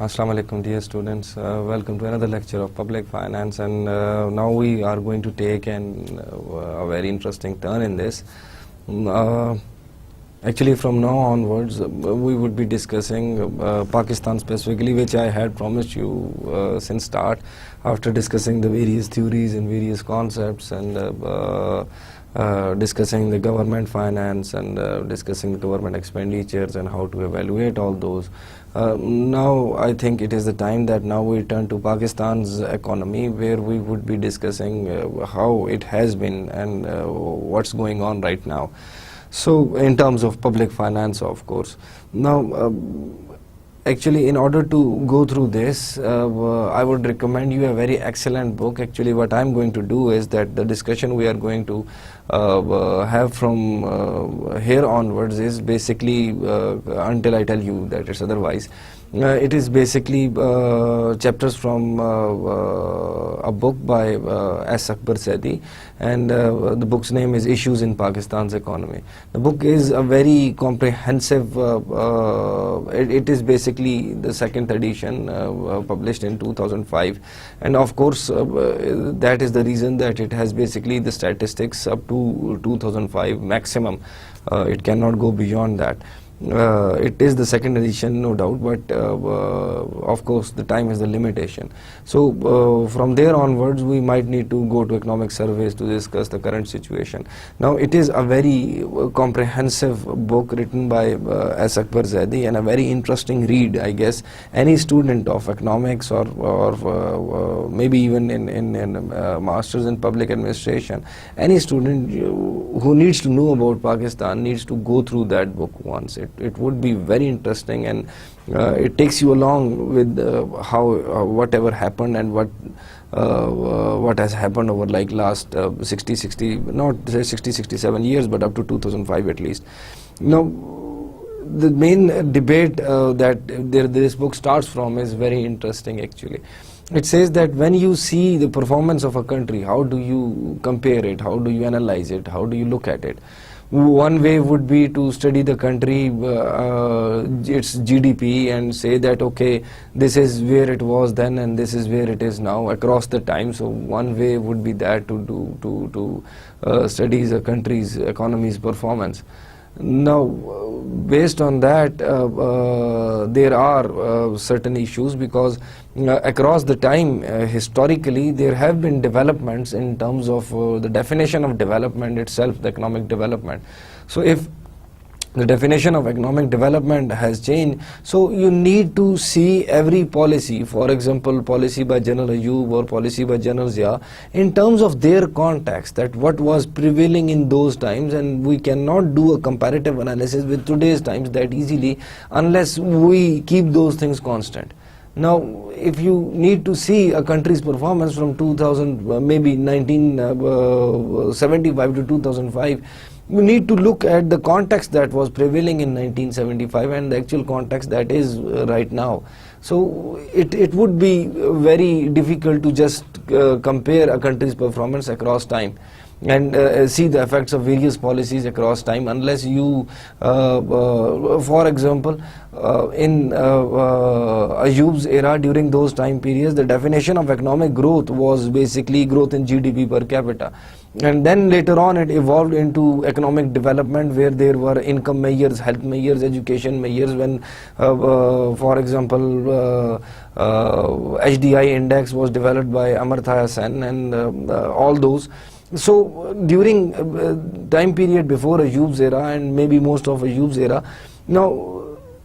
Assalamu alaikum, dear students. Welcome to another lecture of public finance, and now we are going to take a very interesting turn in this. Actually, from now onwards, we would be discussing Pakistan specifically, which I had promised you since start, after discussing the various theories and various concepts, and discussing the government finance, and discussing the government expenditures and how to evaluate all those. Now I think it is the time that now we turn to Pakistan's economy, where we would be discussing how it has been and what's going on right now. So in terms of public finance, of course. Now actually, in order to go through this, I would recommend you a very excellent book. Actually, what I'm going to do is that the discussion we are going to have from here onwards is basically, until I tell you that it's otherwise, it is basically chapters from a book by S. Akbar Saidi, and the book's name is Issues in Pakistan's Economy. The book is a very comprehensive, it is basically the second edition, published in 2005, and of course that is the reason that it has basically the statistics up to 2005 maximum. It cannot go beyond that. It is the second edition, no doubt, but of course the time is the limitation. So from there onwards we might need to go to economic surveys to discuss the current situation. Now it is a very comprehensive book written by S. Akbar Zaidi, and a very interesting read, I guess. Any student of economics or maybe even in masters in public administration, any student who needs to know about Pakistan needs to go through that book once. It would be very interesting, and it takes you along with how whatever happened and what has happened over like last 67 years, but up to 2005 at least. Now the main debate that this book starts from is very interesting actually. It says that when you see the performance of a country, how do you compare it, how do you analyze it, how do you look at it? One way would be to study the country, its GDP, and say that okay, this is where it was then and this is where it is now across the time. So one way would be that to study the country's economy's performance. Now based on that, there are certain issues, because across the time, historically there have been developments in terms of the definition of development itself, the economic development. So if the definition of economic development has changed, so you need to see every policy, for example policy by General Ayub or policy by General Zia, in terms of their context, that what was prevailing in those times, and we cannot do a comparative analysis with today's times that easily unless we keep those things constant. Now if you need to see a country's performance from 2000, maybe 1975 to 2005, you need to look at the context that was prevailing in 1975 and the actual context that is right now. So it would be very difficult to just compare a country's performance across time and see the effects of various policies across time, unless you, for example, in Ayub's era, during those time periods, the definition of economic growth was basically growth in GDP per capita. And then later on it evolved into economic development, where there were income measures, health measures, education measures. When for example HDI index was developed by Amartya Sen and all those. So during time period before Ayub's era and maybe most of Ayub's era, now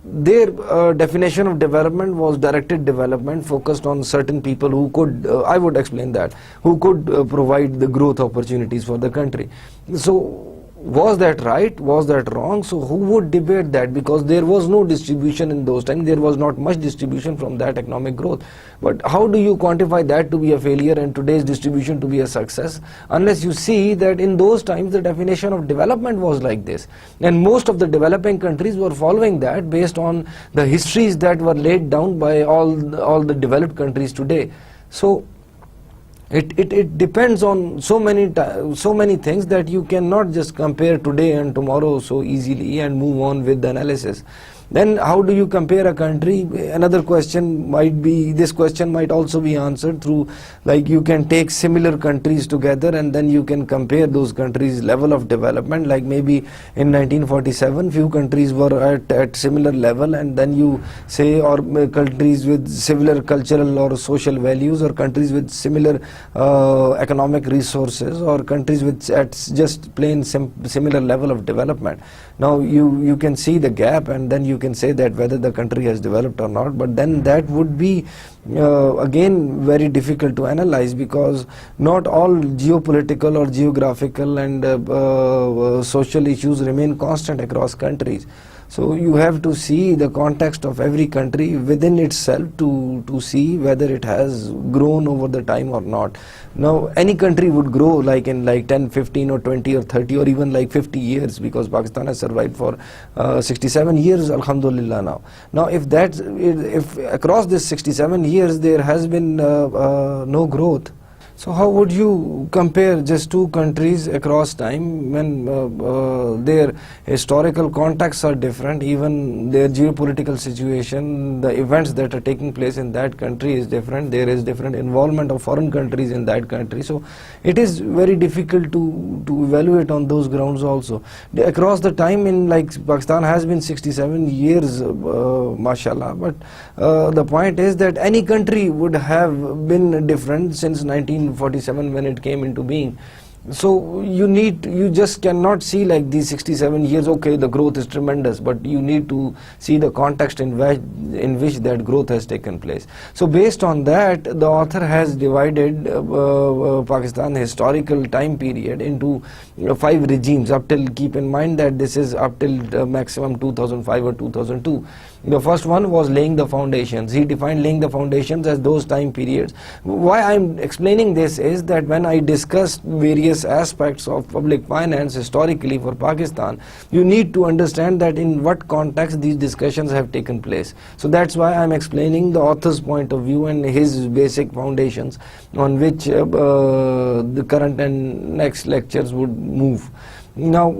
their definition of development was directed development, focused on certain people who could, I would explain that, who could provide the growth opportunities for the country. So was that right? Was that wrong? So who would debate that? Because there was no distribution in those times. There was not much distribution from that economic growth. But how do you quantify that to be a failure and today's distribution to be a success? Unless you see that in those times the definition of development was like this. And most of the developing countries were following that based on the histories that were laid down by all the developed countries today. So it depends on so many things that you cannot just compare today and tomorrow so easily and move on with the analysis. Then how do you compare a country? Another question might be, this question might also be answered through, like, you can take similar countries together and then you can compare those countries' level of development. Like maybe in 1947 few countries were at similar level, and then you say, or countries with similar cultural or social values, or countries with similar economic resources, or countries with at just plain similar level of development. Now you can see the gap, and then you can say that whether the country has developed or not, but then that would be again very difficult to analyze, because not all geopolitical or geographical and social issues remain constant across countries. So you have to see the context of every country within itself to see whether it has grown over the time or not. Now any country would grow like in like 10, 15 or 20 or 30 or even like 50 years, because Pakistan has survived for 67 years, alhamdulillah. Now if across this 67 years there has been no growth, so how would you compare just two countries across time when their historical contexts are different, even their geopolitical situation, the events that are taking place in that country is different, there is different involvement of foreign countries in that country. So it is very difficult to evaluate on those grounds also. Across the time, in like Pakistan has been 67 years, mashallah, but the point is that any country would have been different since 1947 when it came into being. So you just cannot see like these 67 years, okay, the growth is tremendous, but you need to see the context in which that growth has taken place. So based on that, the author has divided Pakistan historical time period into 5 regimes up till, keep in mind that this is up till maximum 2005 or 2002. The first one was laying the foundations. He defined laying the foundations as those time periods. Why I'm explaining this is that when I discussed various aspects of public finance historically for Pakistan, you need to understand that in what context these discussions have taken place. So that's why I'm explaining the author's point of view and his basic foundations on which the current and next lectures would move. Now,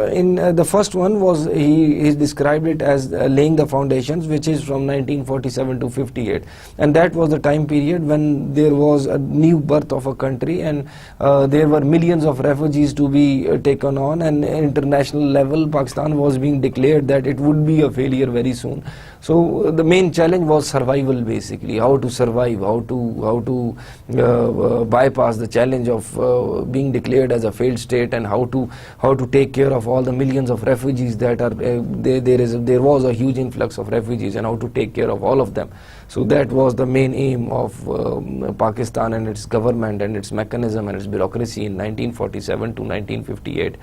in the first one was, he described it as laying the foundations, which is from 1947 to 58, and that was the time period when there was a new birth of a country, and there were millions of refugees to be taken on, and international level Pakistan was being declared that it would be a failure very soon. So the main challenge was survival, basically, how to survive, how to bypass the challenge of being declared as a failed state, and how to take care of all the millions of refugees that are there was a huge influx of refugees, and how to take care of all of them. So that was the main aim of Pakistan and its government and its mechanism and its bureaucracy in 1947 to 1958.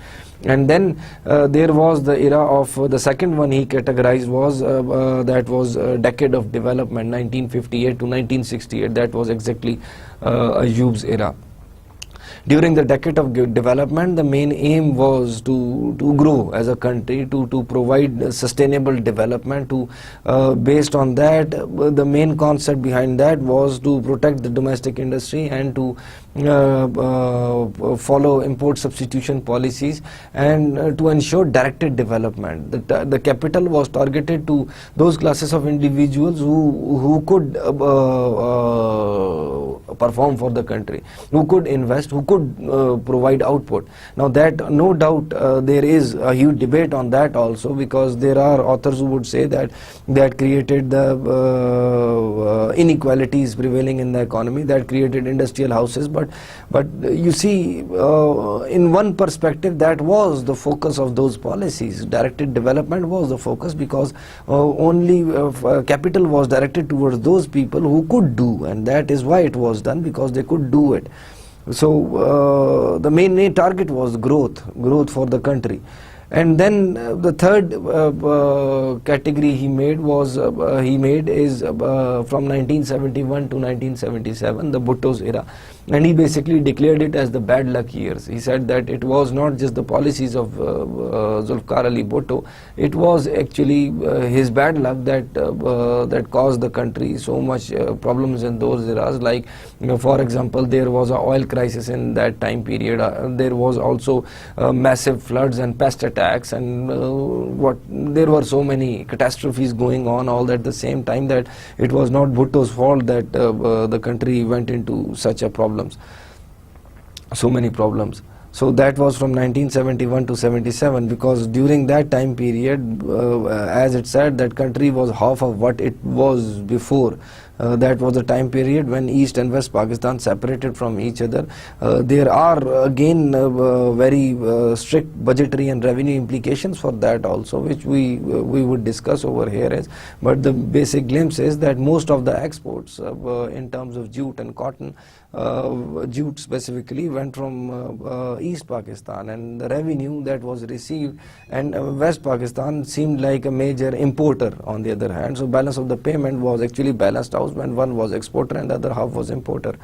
And then there was the era of the second one he categorized was that was a decade of development, 1958 to 1968. That was exactly Ayoub's era. During the decade of development, the main aim was to grow as a country, to provide sustainable development. Based on that, the main concept behind that was to protect the domestic industry and to follow import substitution policies, and to ensure directed development. The capital was targeted to those classes of individuals who could perform for the country, who could invest, who could provide output. Now that, no doubt, there is a huge debate on that also, because there are authors who would say that created the inequalities prevailing in the economy, that created industrial houses. But you see, in one perspective, that was the focus of those policies. Directed development was the focus, because only capital was directed towards those people who could do, and that is why it was done, because they could do it. So the main target was growth for the country. And then the third category he made is from 1971 to 1977, the Bhutto's era, and he basically declared it as the bad luck years. He said that it was not just the policies of Zulfikar Ali Bhutto, it was actually his bad luck that caused the country so much problems in those eras. Like, for example, there was an oil crisis in that time period. There was also massive floods and pest attacks, and there were so many catastrophes going on all at the same time that it was not Bhutto's fault that the country went into such a problems, so many problems. So that was from 1971 to 77, because during that time period, as it said, that country was half of what it was before. That was a time period when East and West Pakistan separated from each other. There are again very strict budgetary and revenue implications for that also, which we would discuss over here. But the basic glimpse is that most of the exports in terms of jute and cotton, jute specifically, went from East Pakistan, and the revenue that was received, and West Pakistan seemed like a major importer on the other hand. So balance of the payment was actually balanced out when one was exporter and the other half was importer.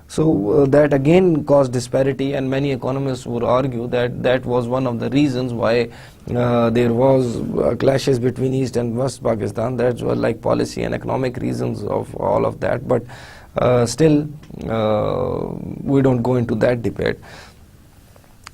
So that again caused disparity, and many economists would argue that that was one of the reasons why there was clashes between East and West Pakistan. That were like policy and economic reasons of all of that, but still we don't go into that debate.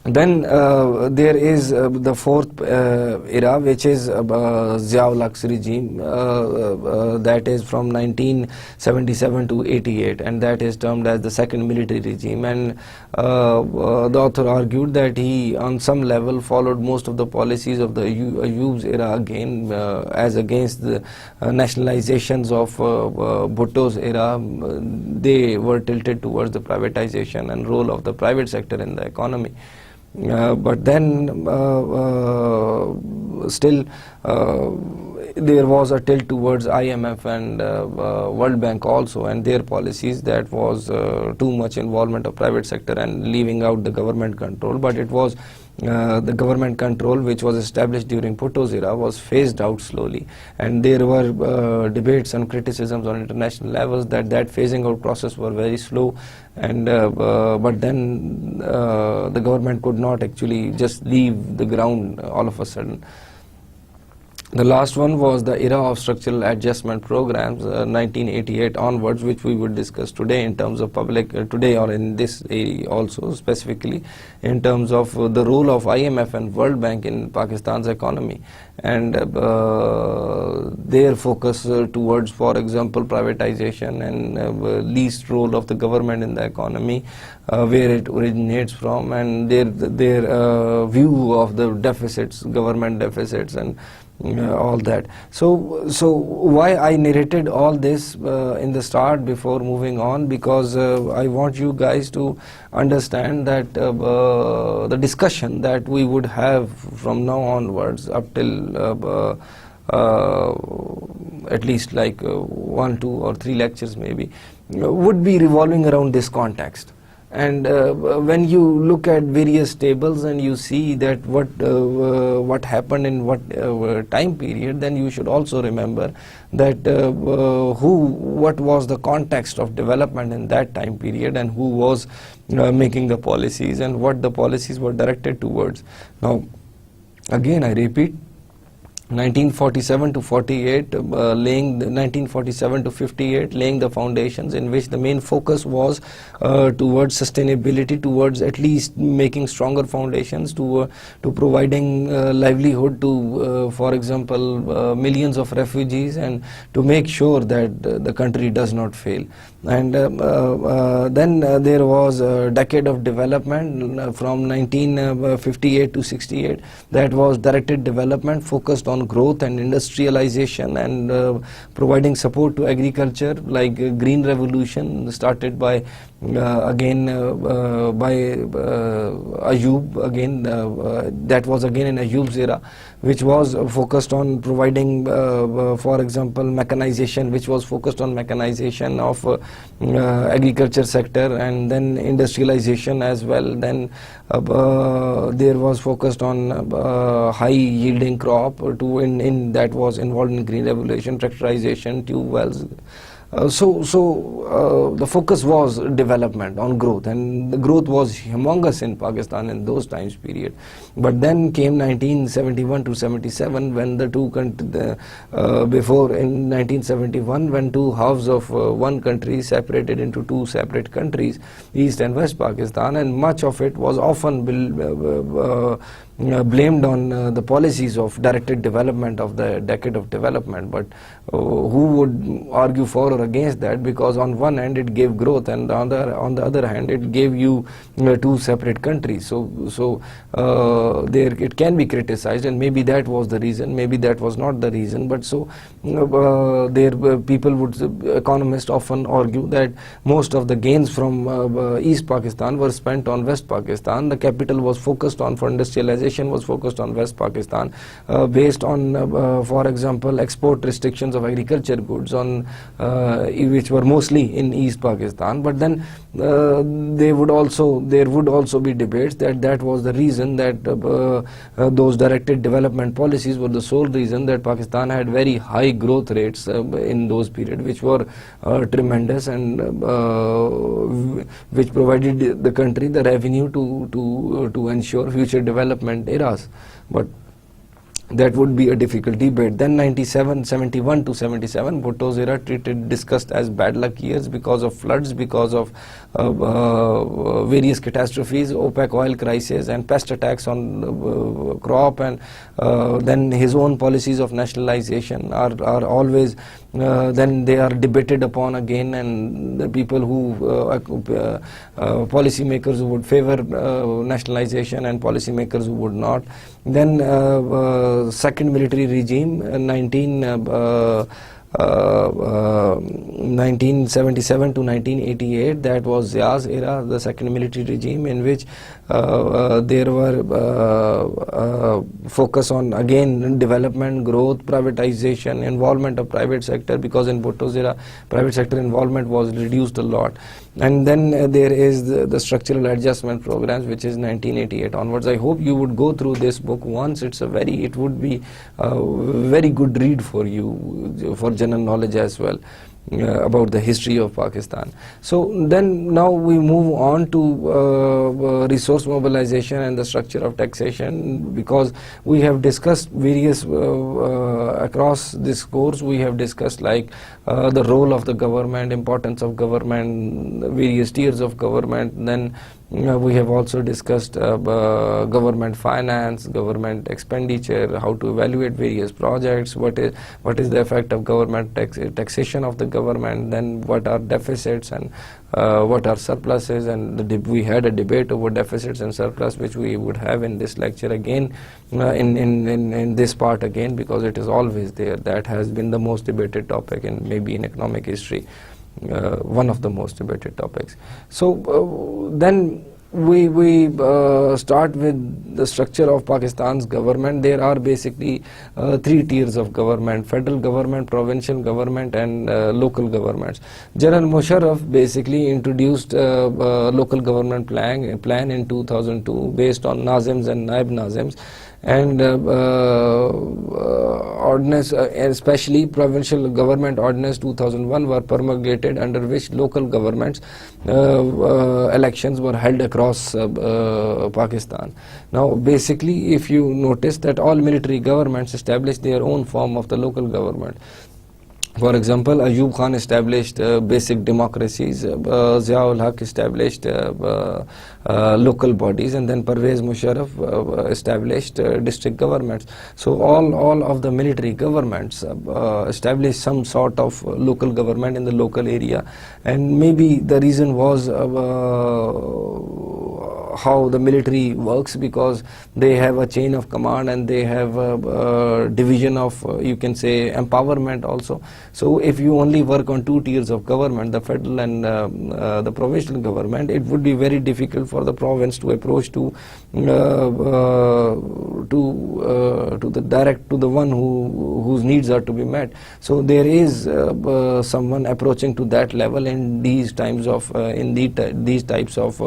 Then there is the fourth era, which is Ziaul Haq's regime, that is from 1977 to 88, and that is termed as the second military regime. And the author argued that he on some level followed most of the policies of the Ayoub's era again, as against the nationalizations of Bhutto's era. They were tilted towards the privatization and role of the private sector in the economy. But then still there was a tilt towards IMF and World Bank also, and their policies, that was too much involvement of private sector and leaving out the government control. But it was the government control which was established during Bhutto's era was phased out slowly, and there were debates and criticisms on international levels that phasing out process were very slow, and but then the government could not actually just leave the ground all of a sudden. The last one was the era of structural adjustment programs, 1988 onwards, which we would discuss today in terms of public, today or in this area also, specifically in terms of the role of IMF and World Bank in Pakistan's economy, and their focus towards, for example, privatization and least role of the government in the economy, where it originates from, and their view of the deficits, government deficits, and all that. So why I narrated all this in the start before moving on, because I want you guys to understand that the discussion that we would have from now onwards up till at least like 1, 2 or 3 lectures maybe, would be revolving around this context. And when you look at various tables and you see that what happened in what time period, then you should also remember that what was the context of development in that time period, and who was making the policies, and what the policies were directed towards. Now, again I repeat, 1947 to 48, laying the 1947 to 58, laying the foundations, in which the main focus was towards sustainability, towards at least making stronger foundations, to providing livelihood to, for example, millions of refugees, and to make sure that the country does not fail. And then there was a decade of development from 1958 to 68, that was directed development focused on on growth and industrialization and providing support to agriculture, like green revolution started by Ayub again, that was again in Ayub's era, which was focused on providing for example mechanization, which was focused on mechanization of agriculture sector, and then industrialization as well. Then there was focused on high yielding crop in that was involved in green revolution, tractorization, tube wells. So the focus was development on growth, and the growth was humongous in Pakistan in those times period. But then came 1971 to 77, when the two before in 1971, when two halves of one country separated into two separate countries, East and West Pakistan, and much of it was often blamed on the policies of directed development of the decade of development. But who would argue for or against that? Because on one hand it gave growth, and on the other hand it gave you two separate countries. So there it can be criticized, and maybe that was the reason, maybe that was not the reason. But so economists often argue that most of the gains from East Pakistan were spent on West Pakistan. The capital was focused on for industrialization was focused on West Pakistan, based on for example export restrictions of agriculture goods on which were mostly in East Pakistan. But then there would also be debates that was the reason that those directed development policies were the sole reason that Pakistan had very high growth rates in those periods, which were tremendous, and which provided the country the revenue to ensure future development eras. But that would be a difficult debate. Then 71 to 77, Bhutto's era discussed as bad luck years because of floods, because of various catastrophes, OPEC oil crisis, and pest attacks on crop, and then his own policies of nationalization are always then they are debated upon again, and the people who policymakers who would favor nationalization and policymakers who would not. Then second military regime, 1977 to 1988, that was Zia's era, the second military regime, in which there were focus on again development, growth, privatization, involvement of private sector, because in Bhutto's era private sector involvement was reduced a lot. And then there is the structural adjustment programs, which is 1988 onwards. I hope you would go through this book once. It would be a very good read for you, for general knowledge as well, about the history of Pakistan. So then now we move on to resource mobilization and the structure of taxation, because we have discussed various across this course. We have discussed like the role of the government, importance of government, various tiers of government. Then we have also discussed government finance, government expenditure, how to evaluate various projects, what is the effect of government taxation of the government, then what are deficits and what are surpluses, and we had a debate over deficits and surplus, which we would have in this lecture again, in this part again, because it is always there. That has been the most debated topic maybe in economic history. One of the most debated topics. So then we start with the structure of Pakistan's government. There are basically three tiers of government: federal government, provincial government, and local governments. General Musharraf basically introduced local government plan in 2002 based on Nazims and Naib Nazims, and ordinance, especially Provincial Government Ordinance 2001 were promulgated, under which local governments elections were held across Pakistan. Now basically, if you notice that all military governments established their own form of the local government, For example, Ayub Khan established basic democracies, Ziaul Haq established local bodies, and then Pervez Musharraf established district governments. So all of the military governments established some sort of local government in the local area, and maybe the reason was how the military works, because they have a chain of command and they have a division of, you can say, empowerment also. So if you only work on two tiers of government, the federal and the provincial government, it would be very difficult for the province to approach to the one whose needs are to be met. So there is someone approaching to that level in these times of these types of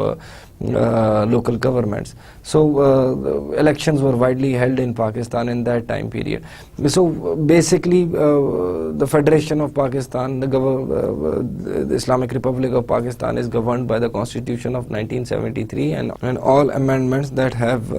local governments. So elections were widely held in Pakistan in that time period. So basically the Federation of Pakistan, the Islamic Republic of Pakistan, is governed by the Constitution of 1973 and all amendments that have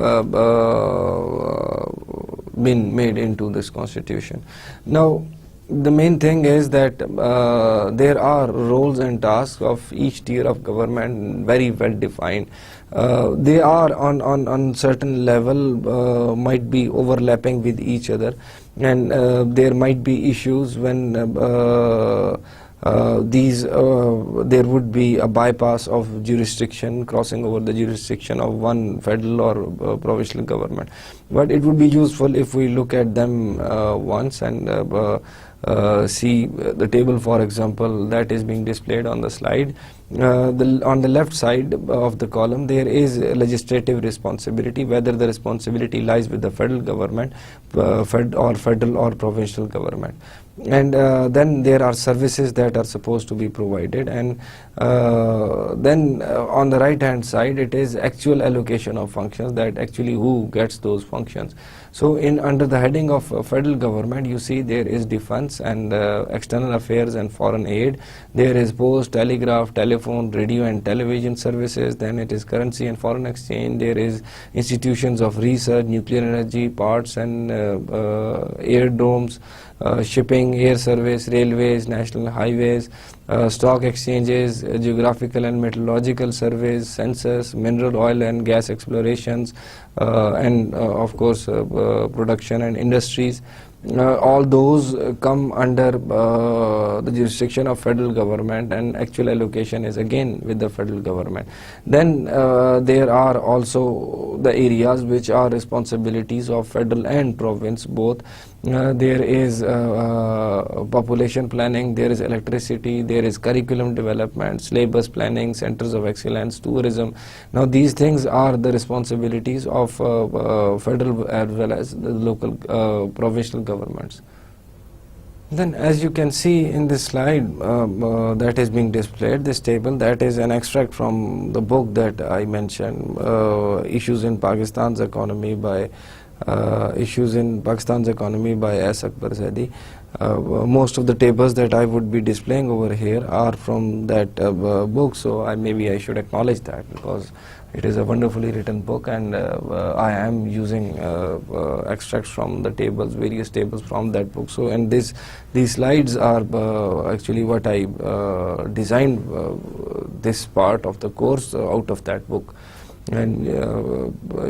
been made into this constitution. Now the main thing is that there are roles and tasks of each tier of government very well defined. They are on certain level might be overlapping with each other, and there might be issues when there would be a bypass of jurisdiction, crossing over the jurisdiction of one federal or provincial government. But it would be useful if we look at them once and see the table, for example, that is being displayed on the slide. On the left side of the column, there is legislative responsibility, whether the responsibility lies with the federal government, federal or provincial government. And then there are services that are supposed to be provided, and then on the right hand side it is actual allocation of functions, that actually who gets those functions. So under the heading of federal government, you see there is defense and external affairs and foreign aid. There is post, telegraph, telephone, radio and television services. Then it is currency and foreign exchange. There is institutions of research, nuclear energy, parts and aerodromes, shipping, air service, railways, national highways, stock exchanges, geographical and meteorological surveys, census, mineral oil and gas explorations, and of course production and industries. All those come under the jurisdiction of federal government, and actual allocation is again with the federal government. Then there are also the areas which are responsibilities of federal and province both. There is population planning, there is electricity, there is curriculum development, syllabus planning, centers of excellence, tourism. Now these things are the responsibilities of federal as well as the local provincial governments. Then as you can see in this slide that is being displayed, this table, that is an extract from the book that I mentioned, Issues in Pakistan's Economy by S. Akbar Zaidi. Most of the tables that I would be displaying over here are from that book, so maybe I should acknowledge that, because it is a wonderfully written book, and I am using extracts from the tables, various tables from that book. So, and these slides are actually what I designed this part of the course out of that book. And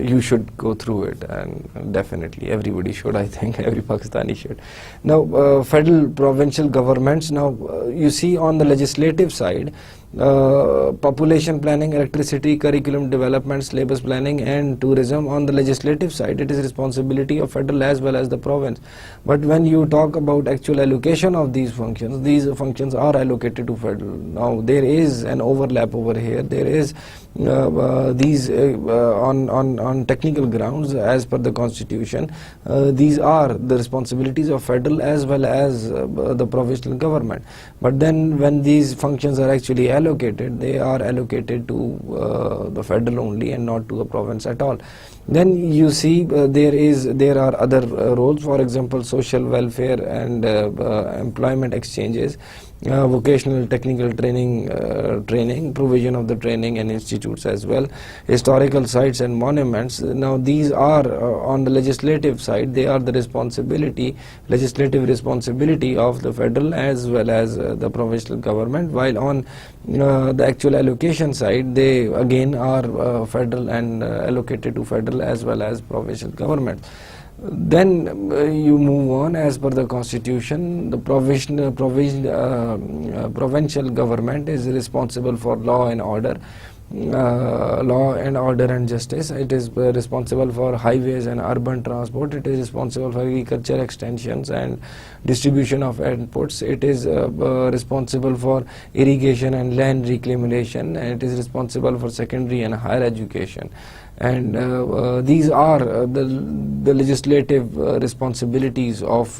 you should go through it, and definitely everybody should, I think every Pakistani should. Now federal provincial governments, now you see on the legislative side, population planning, electricity, curriculum development, syllabus planning and tourism. On the legislative side, it is responsibility of federal as well as the province. But when you talk about actual allocation of these functions are allocated to federal. Now there is an overlap over here. There is these on technical grounds as per the constitution, these are the responsibilities of federal as well as the provincial government. But then when these functions are actually allocated, they are allocated to the federal only and not to the province at all. Then you see there are other roles, for example social welfare and employment exchanges. vocational technical training, provision of the training and institutes as well, historical sites and monuments. Now these are on the legislative side, they are the legislative responsibility of the federal as well as the provincial government, while on the actual allocation side, they again are federal and allocated to federal as well as provincial government. Then you move on. As per the constitution, the provincial government is responsible for law and order and justice. It is responsible for highways and urban transport. It is responsible for agriculture extensions and distribution of inputs. It is responsible for irrigation and land reclamation, and it is responsible for secondary and higher education. And these are the legislative responsibilities of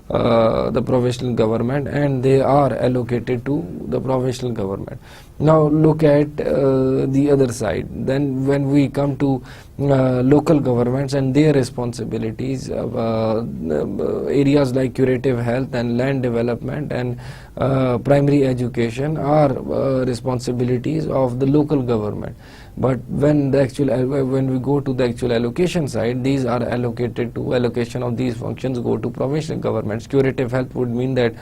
the provincial government, and they are allocated to the provincial government. Now look at the other side. Then when we come to local governments and their responsibilities, areas like curative health and land development and primary education are responsibilities of the local government. But when we go to the actual allocation side, these are allocated to allocation of these functions go to provincial governments. Curative health would mean that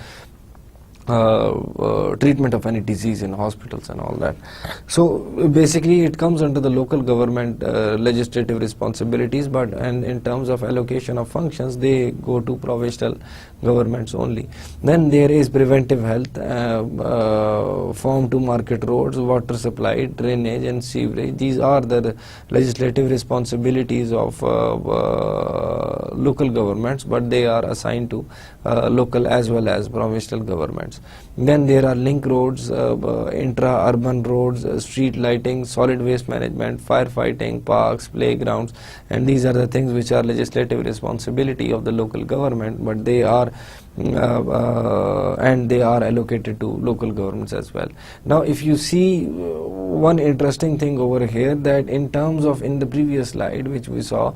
treatment of any disease in hospitals and all that. So basically it comes under the local government legislative responsibilities, but and in terms of allocation of functions, they go to provincial governments only. Then there is preventive health, farm to market roads, water supply, drainage and sewerage. These are the legislative responsibilities of local governments, but they are assigned to local as well as provincial governments. Then there are link roads, intra-urban roads, street lighting, solid waste management, firefighting, parks, playgrounds, and these are the things which are legislative responsibility of the local government, but they are and they are allocated to local governments as well. Now if you see one interesting thing over here, that in terms of in the previous slide which we saw,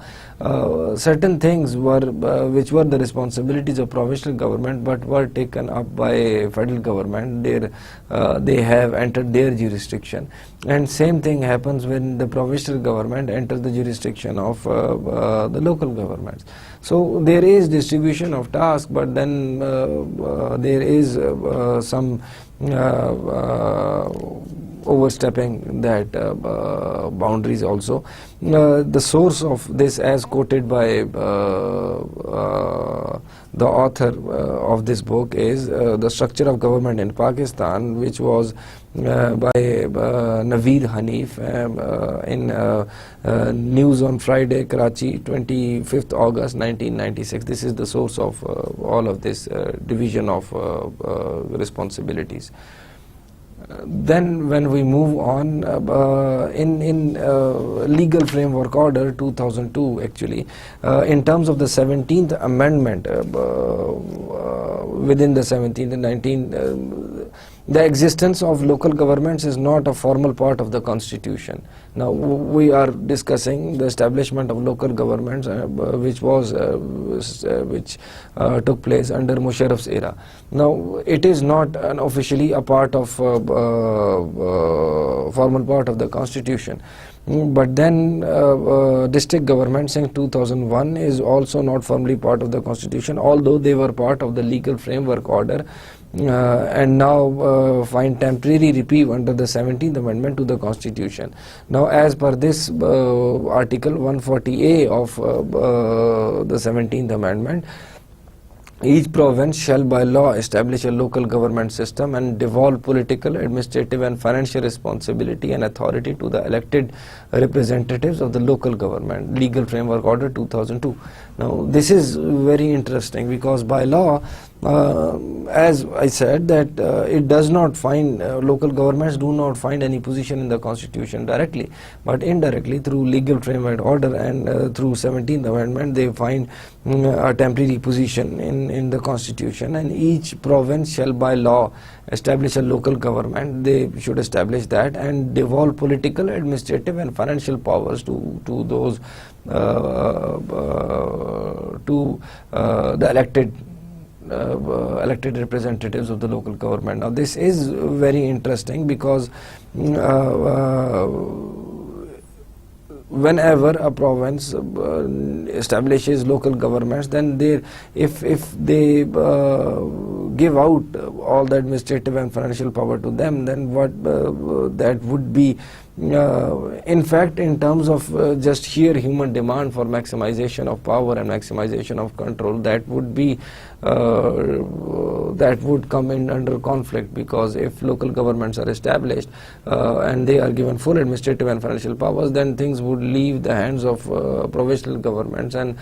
certain things were which were the responsibilities of provincial government but were taken up by federal government. They have entered their jurisdiction, and same thing happens when the provincial government enters the jurisdiction of the local governments. So there is distribution of tasks, but then there is some overstepping that boundaries also. The source of this, as quoted by the author of this book, is the structure of government in Pakistan, which was by Naveed Hanif in News on Friday, Karachi, 25th August 1996. This is the source of all of this division of responsibilities. Then when we move on, in legal framework order 2002, actually, in terms of the 17th amendment, within the 17th and 19th, the existence of local governments is not a formal part of the constitution. Now we are discussing the establishment of local governments, which took place under Musharraf's era. Now it is not officially a part of formal part of the constitution. But then district governments in 2001 is also not formally part of the constitution, although they were part of the legal framework order, and now find temporary reprieve under the 17th amendment to the constitution. Now as per this article 140A of the 17th amendment, each province shall by law establish a local government system and devolve political, administrative and financial responsibility and authority to the elected representatives of the local government. Legal Framework Order 2002. Now this is very interesting, because by law, as I said, that it does not find, local governments do not find any position in the constitution directly, but indirectly through legal framework order and through 17th amendment they find a temporary position in the constitution, and each province shall by law establish a local government. They should establish that and devolve political, administrative and financial powers to those the elected elected representatives of the local government. Now this is very interesting because whenever a province establishes local governments, then if they give out all the administrative and financial power to them, then what that would be in fact, in terms of just sheer human demand for maximization of power and maximization of control, that would be that would come in under conflict, because if local governments are established and they are given full administrative and financial powers, then things would leave the hands of provincial governments, and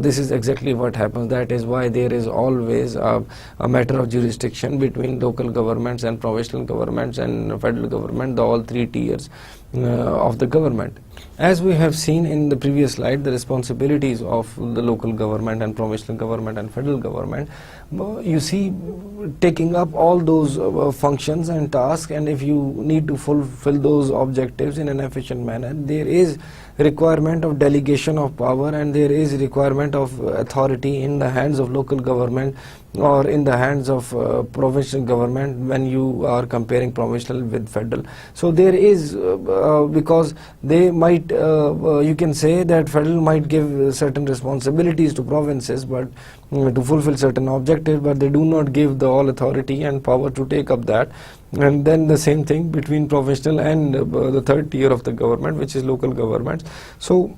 this is exactly what happens. That is why there is always a matter of jurisdiction between local governments and provincial governments and federal government, the all three tiers of the government. As we have seen in the previous slide, the responsibilities of the local government and provincial government and federal government, you see, taking up all those functions and tasks, and if you need to fulfill those objectives in an efficient manner, there is requirement of delegation of power, and there is requirement of authority in the hands of local government or in the hands of provincial government when you are comparing provincial with federal. So there is, because they might, you can say that federal might give certain responsibilities to provinces, but to fulfill certain objectives, but they do not give the all authority and power to take up that. And then the same thing between provincial and the third tier of the government, which is local governments. So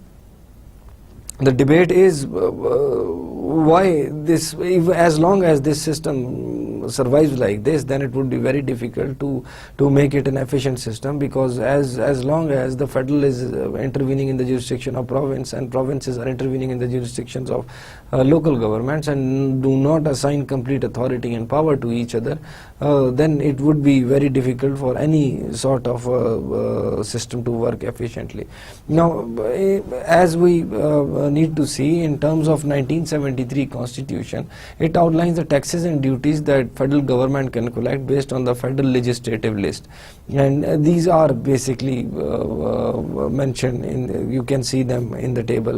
the debate is why this, as long as this system survives like this, then it would be very difficult to make it an efficient system, because as long as the federal is intervening in the jurisdiction of province and provinces are intervening in the jurisdictions of local governments and do not assign complete authority and power to each other, then it would be very difficult for any sort of system to work efficiently. Now, as we need to see, in terms of 1973 Constitution, it outlines the taxes and duties that federal government can collect based on the federal legislative list, and these are basically mentioned in, you can see them in the table.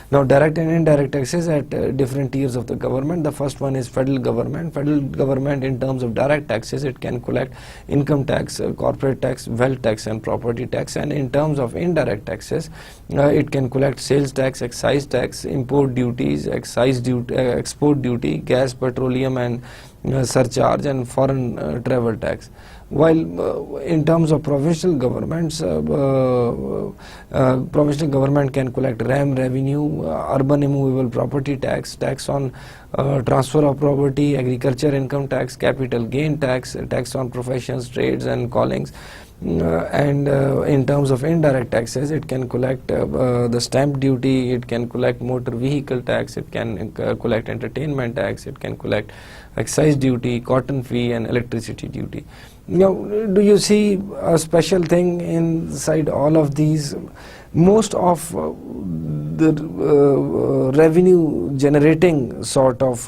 Now, direct and indirect taxes at different tiers of the government. The first one is federal government. Federal government, in terms of direct taxes, it can collect income tax, corporate tax, wealth tax and property tax, and in terms of indirect taxes, it can collect sales tax, excise tax, import duties, excise duty, export duty, gas, petroleum and surcharge, and foreign travel tax. While in terms of provincial governments, provincial government can collect RAM revenue, urban immovable property tax, tax on transfer of property, agriculture income tax, capital gain tax, tax on professions, trades and callings. And in terms of indirect taxes, it can collect the stamp duty, it can collect motor vehicle tax, it can collect entertainment tax, it can collect excise duty, cotton fee and electricity duty. Now, do you see a special thing inside all of these? Most of the revenue generating sort of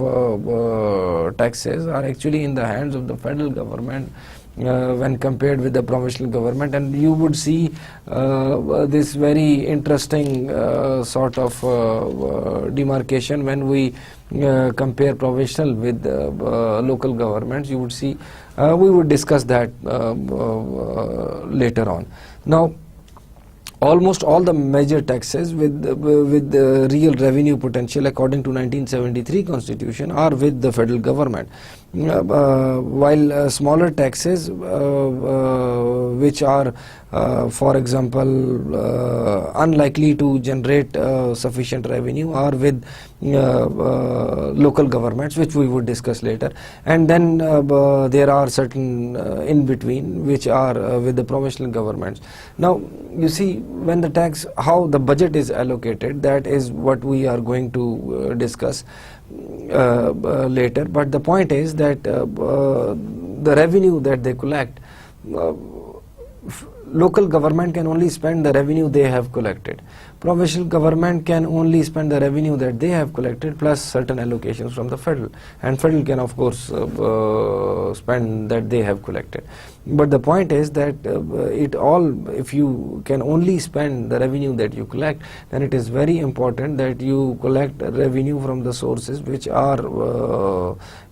taxes are actually in the hands of the federal government when compared with the provincial government, and you would see this very interesting sort of demarcation when we compare provincial with local governments. You would see, we would discuss that later on. Now, almost all the major taxes with real revenue potential according to 1973 Constitution are with the federal government, while smaller taxes which are for example unlikely to generate sufficient revenue are with local governments, which we would discuss later, and then there are certain in between which are with the provincial governments. Now, you see, when the tax, how the budget is allocated, that is what we are going to discuss later, but the point is that the revenue that they collect, local government can only spend the revenue they have collected. Provincial government can only spend the revenue that they have collected plus certain allocations from the federal, and federal can of course spend that they have collected. But the point is that if you can only spend the revenue that you collect, then it is very important that you collect revenue from the sources which are,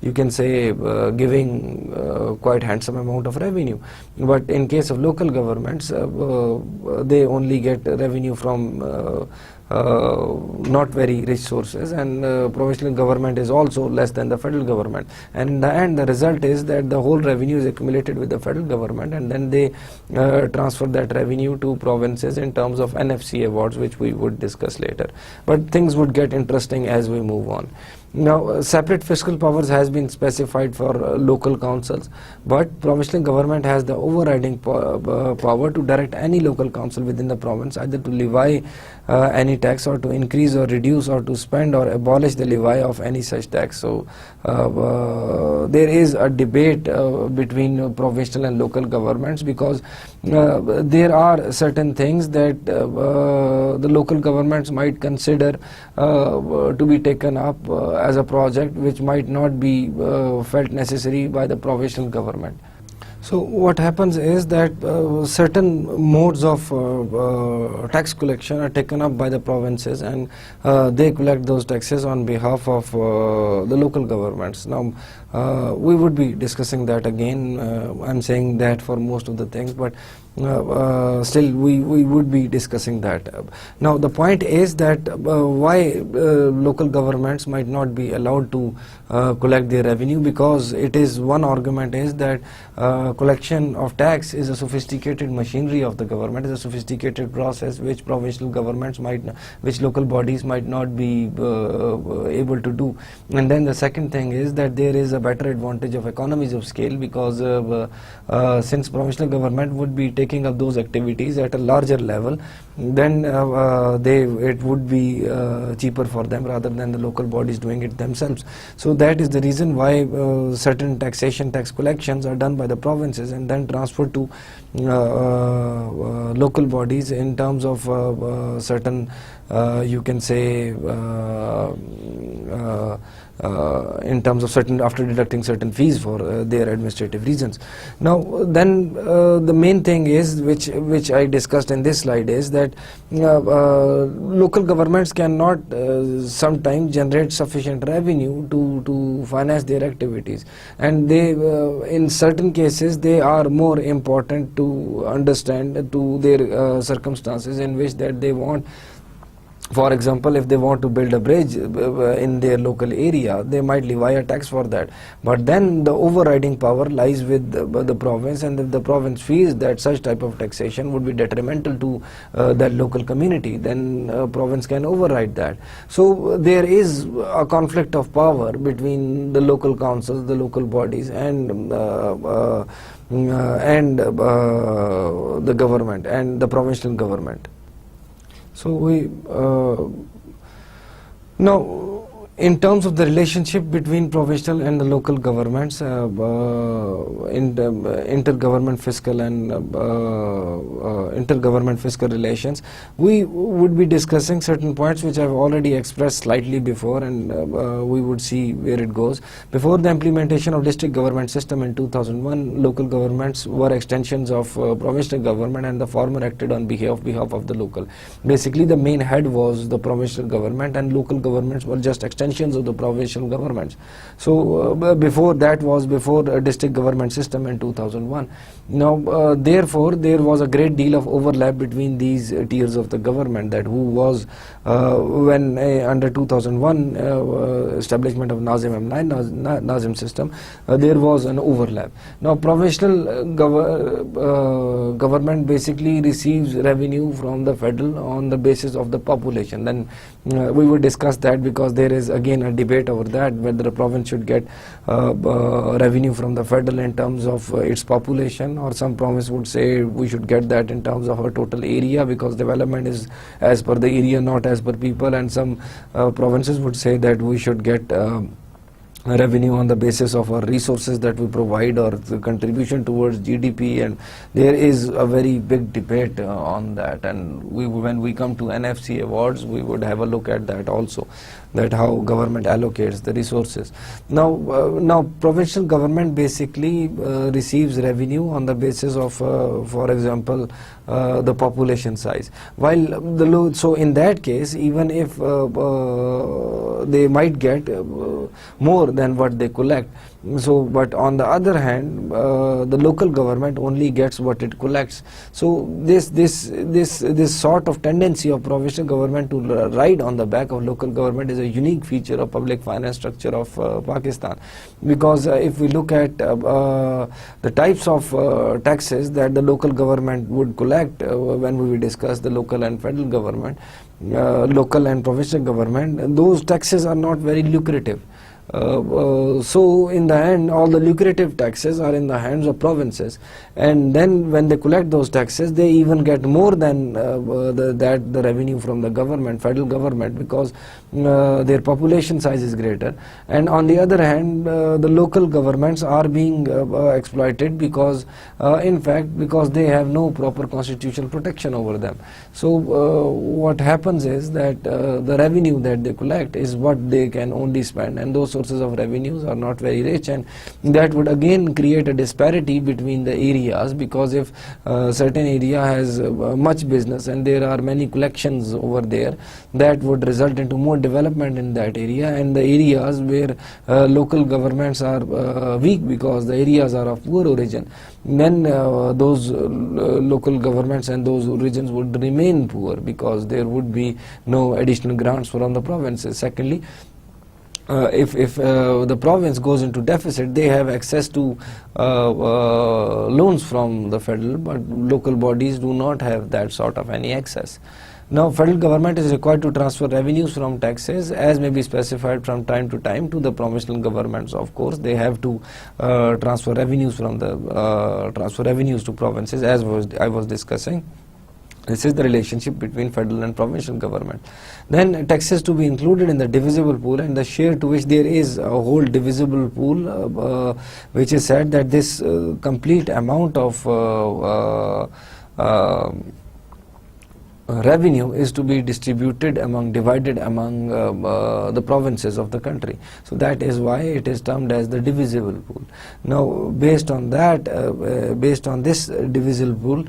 you can say, giving quite handsome amount of revenue. But in case of local governments, they only get revenue from not very rich sources, and provincial government is also less than the federal government, and in the end the result is that the whole revenue is accumulated with the federal government, and then they transfer that revenue to provinces in terms of NFC awards, which we would discuss later. But things would get interesting as we move on. Now, separate fiscal powers has been specified for local councils, but provincial government has the overriding power to direct any local council within the province either to levy any tax, or to increase or reduce, or to spend or abolish the levy of any such tax. So there is a debate between provincial and local governments, because there are certain things that the local governments might consider to be taken up as a project which might not be felt necessary by the provincial government. So what happens is that certain modes of tax collection are taken up by the provinces, and they collect those taxes on behalf of the local governments. Now, we would be discussing that again. I'm saying that for most of the things, but still we would be discussing that. Now, the point is that why local governments might not be allowed to collect their revenue, because it is, one argument is that collection of tax is a sophisticated machinery of the government, is a sophisticated process which provincial governments which local bodies might not be able to do. And then the second thing is that there is a better advantage of economies of scale, because since provincial government would be taking up those activities at a larger level, then it would be cheaper for them rather than the local bodies doing it themselves. So that is the reason why certain tax collections are done by the provinces and then transferred to local bodies in terms of certain, you can say, in terms of certain, after deducting certain fees for their administrative reasons. Now then the main thing is, which I discussed in this slide, is that local governments cannot sometimes generate sufficient revenue to finance their activities, and they in certain cases they are more important to understand to their circumstances in which that they want. For example, if they want to build a bridge in their local area, they might levy a tax for that. But then the overriding power lies with the province, and if the province feels that such type of taxation would be detrimental to that local community, then province can override that. So there is a conflict of power between the local councils, the local bodies, and the government and the provincial government. So now, in terms of the relationship between provincial and the local governments, intergovernment fiscal and intergovernment fiscal relations, we would be discussing certain points which I've already expressed slightly before, and we would see where it goes. Before the implementation of district government system in 2001, local governments were extensions of provincial government, and the former acted on behalf of the local. Basically, the main head was the provincial government, and local governments were just extensions of the provincial governments. So before that was before a district government system in 2001. Now therefore there was a great deal of overlap between these tiers of the government, that who was when under 2001 establishment of Nazim M9 Nazim system, there was an overlap. Now provincial government basically receives revenue from the federal on the basis of the population. Then we will discuss that, because there is again a debate over that, whether a province should get revenue from the federal in terms of its population, or some province would say we should get that in terms of our total area, because development is as per the area, not as per people, and some provinces would say that we should get revenue on the basis of our resources that we provide or the contribution towards GDP, and there is a very big debate on that, and when we come to NFC awards we would have a look at that also, that how government allocates the resources. Now provincial government basically receives revenue on the basis of for example the population size, while so in that case even if they might get more than what they collect, so but on the other hand the local government only gets what it collects. So this sort of tendency of provincial government to ride on the back of local government is a unique feature of public finance structure of Pakistan, because if we look at the types of taxes that the local government would collect when we discuss the local and federal government, local and provincial government, those taxes are not very lucrative. So in the end all the lucrative taxes are in the hands of provinces, and then when they collect those taxes they even get more than the revenue from the government, federal government, because their population size is greater, and on the other hand the local governments are being exploited because in fact because they have no proper constitutional protection over them. So what happens is that the revenue that they collect is what they can only spend, and those sources of revenues are not very rich, and that would again create a disparity between the areas, because if certain area has much business and there are many collections over there, that would result into more development in that area, and the areas where local governments are weak because the areas are of poor origin, then those local governments and those regions would remain poor because there would be no additional grants from the provinces. Secondly, if the province goes into deficit, they have access to loans from the federal, but local bodies do not have that sort of any access. Now federal government is required to transfer revenues from taxes as may be specified from time to time to the provincial governments. Of course they have to transfer revenues from the to provinces, as I was discussing. This is the relationship between federal and provincial government. Then taxes to be included in the divisible pool, and the share to which there is a whole divisible pool, which is said that this complete amount of revenue is to be divided among the provinces of the country. So that is why it is termed as the divisible pool. Now based on that, based on this divisible pool,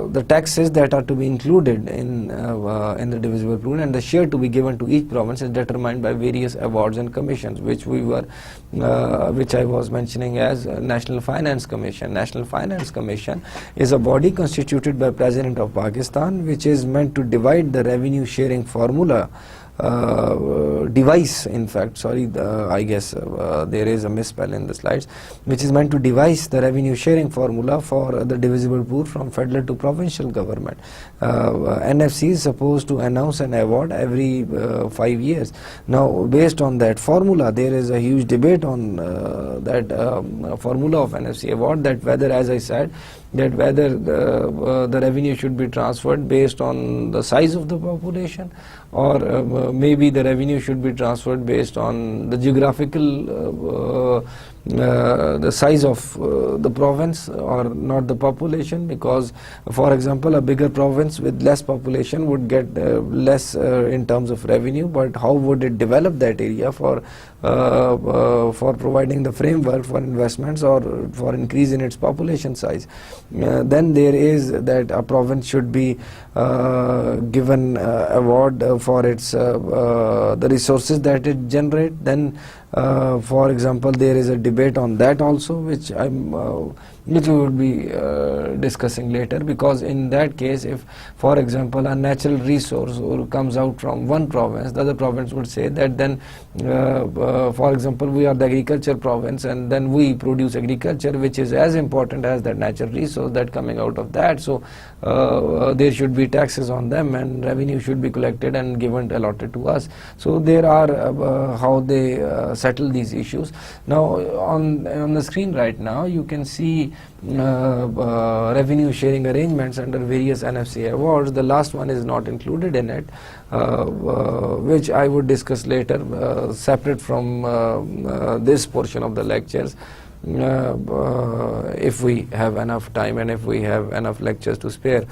the taxes that are to be included in the divisible pool and the share to be given to each province is determined by various awards and commissions, which I was mentioning as National Finance Commission. National Finance Commission is a body constituted by President of Pakistan, which is meant to divide the revenue sharing formula device, in fact, sorry, I guess there is a misspell in the slides, which is meant to devise the revenue sharing formula for the divisible pool from federal to provincial government. NFC is supposed to announce an award every 5 years. Now based on that formula, there is a huge debate on that formula of NFC award, that whether, as I said, that whether the revenue should be transferred based on the size of the population, or maybe the revenue should be transferred based on the geographical the size of the province or not the population, because for example a bigger province with less population would get less in terms of revenue, but how would it develop that area for providing the framework for investments or for increase in its population size. Then there is that a province should be given award for its the resources that it generates. Then for example there is a debate on that also, which we will be discussing later, because in that case, if for example a natural resource comes out from one province, the other province would say that then for example we are the agriculture province and then we produce agriculture which is as important as that natural resource that coming out of that, so there should be taxes on them and revenue should be collected and given allotted to us. So there are how they settle these issues. Now on the screen right now you can see revenue sharing arrangements under various NFC awards. The last one is not included in it, which I would discuss later, separate from this portion of the lectures, if we have enough time and if we have enough lectures to spare.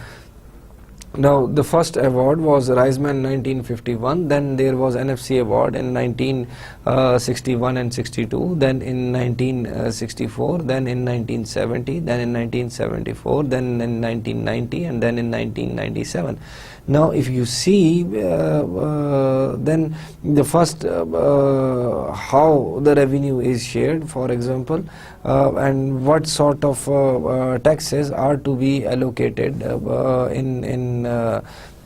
Now, the first award was Reisman 1951, then there was NFC award in 1961 and 62, then in 1964, then in 1970, then in 1974, then in 1990, and then in 1997. Now, if you see, then the first, how the revenue is shared, for example, and what sort of taxes are to be allocated in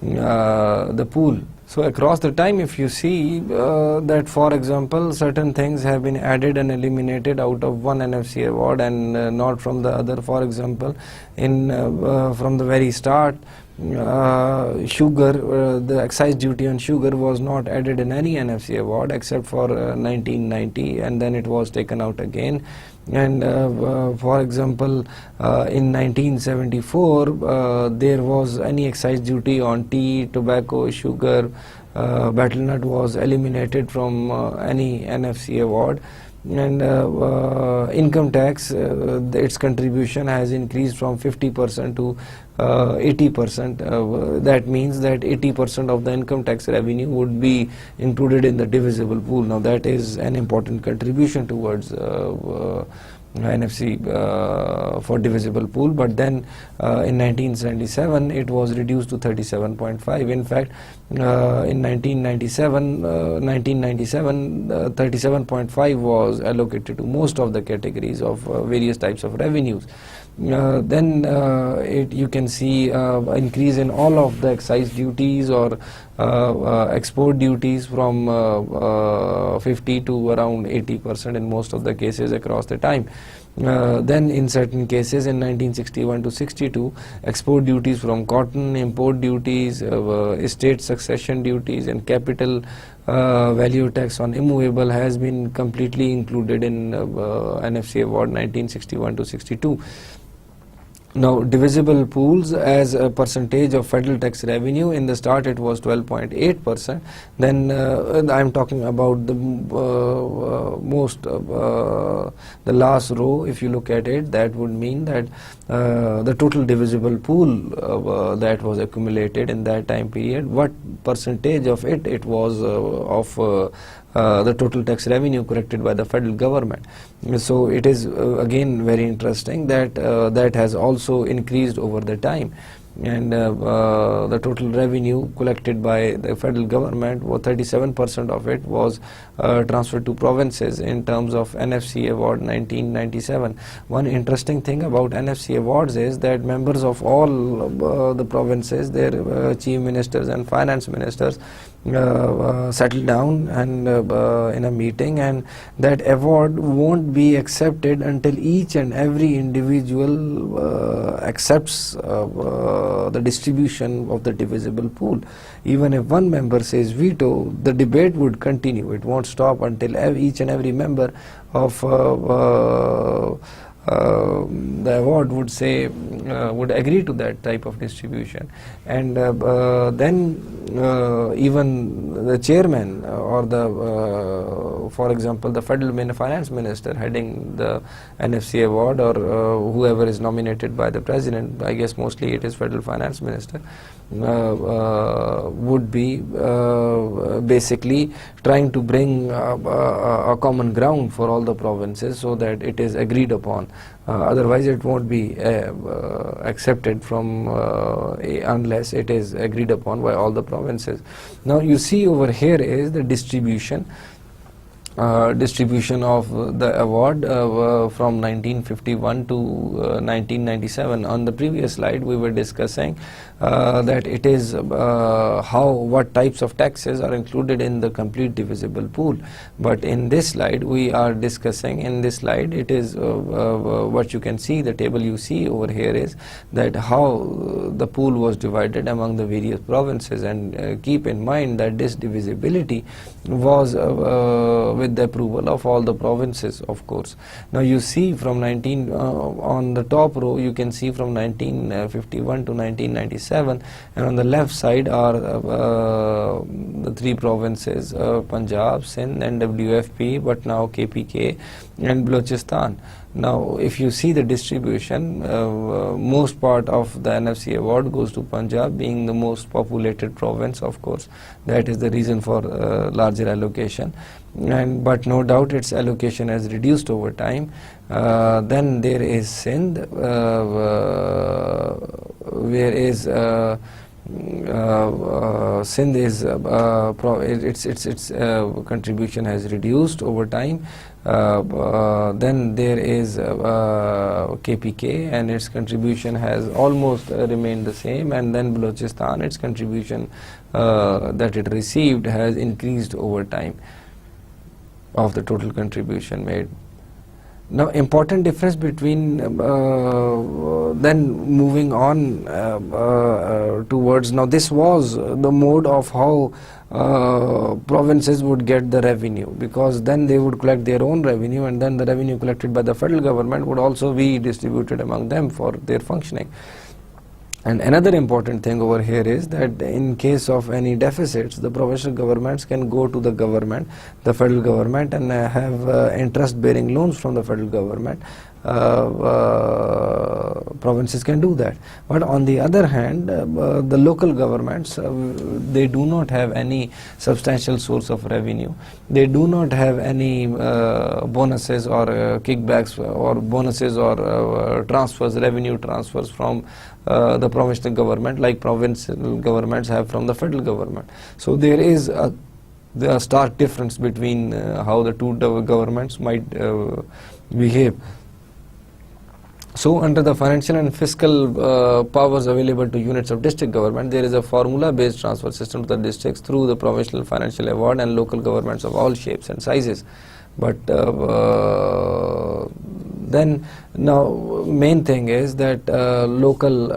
the pool. So across the time, if you see that, for example, certain things have been added and eliminated out of one NFC award and not from the other. For example, in from the very start, sugar, the excise duty on sugar was not added in any NFC award except for 1990, and then it was taken out again. And for example, in 1974, there was any excise duty on tea, tobacco, sugar, betel nut was eliminated from any NFC award. And income tax, its contribution has increased from 50% to 80%. That means that 80% of the income tax revenue would be included in the divisible pool. Now, that is an important contribution towards NFC for divisible pool, but then in 1977 it was reduced to 37.5. In fact, in 1997, 37.5 was allocated to most of the categories of various types of revenues. Then you can see increase in all of the excise duties or export duties from 50 to around 80% in most of the cases across the time. Then in certain cases in 1961 to 62, export duties from cotton, import duties, estate succession duties, and capital value tax on immovable has been completely included in NFC award 1961 to 62. Now, divisible pools as a percentage of federal tax revenue, in the start it was 12.8%. Then I am talking about the the last row. If you look at it, that would mean that the total divisible pool that was accumulated in that time period, what percentage of it was of the total tax revenue collected by the federal government. So it is again very interesting that that has also increased over the time, and the total revenue collected by the federal government, 37% of it was transferred to provinces in terms of NFC award 1997. One interesting thing about NFC awards is that members of all the provinces, their chief ministers and finance ministers, settle down and in a meeting, and that award won't be accepted until each and every individual accepts the distribution of the divisible pool. Even if one member says veto, the debate would continue. It won't stop until each and every member of the award would say, would agree to that type of distribution. And then even the chairman or the, for example, the federal finance minister heading the NFC award, or whoever is nominated by the president, I guess mostly it is federal finance minister, would be basically trying to bring a common ground for all the provinces so that it is agreed upon. Otherwise it won't be accepted from unless it is agreed upon by all the provinces. Now you see over here is the distribution of the award from 1951 to 1997. On the previous slide we were discussing that it is what types of taxes are included in the complete divisible pool, but in this slide we are discussing, in this slide it is what you can see, the table you see over here is that how the pool was divided among the various provinces. And keep in mind that this divisibility was with with the approval of all the provinces, of course. Now you see from on the top row you can see from 1951 to 1997, and on the left side are the three provinces, Punjab, Sindh and WFP, but now KPK and Balochistan. Now if you see the distribution, most part of the NFC award goes to Punjab, being the most populated province, of course. That is the reason for larger allocation, but no doubt its allocation has reduced over time. Then there is Sindh, where is Sindh is its contribution has reduced over time. Then there is KPK, and its contribution has almost remained the same, and then Balochistan, its contribution that it received has increased over time of the total contribution made. Now, important difference between then moving on towards, now this was the mode of how provinces would get the revenue, because then they would collect their own revenue, and then the revenue collected by the federal government would also be distributed among them for their functioning. And another important thing over here is that in case of any deficits, the provincial governments can go to the government, the federal government, and have interest-bearing loans from the federal government. Provinces can do that. But on the other hand, the local governments, they do not have any substantial source of revenue. They do not have any bonuses or kickbacks or bonuses or transfers, revenue transfers from the provincial government like provincial governments have from the federal government. So there is a stark difference between how the two governments might behave. So under the financial and fiscal powers available to units of district government, there is a formula-based transfer system to the districts through the provincial financial award and local governments of all shapes and sizes. But then now main thing is that local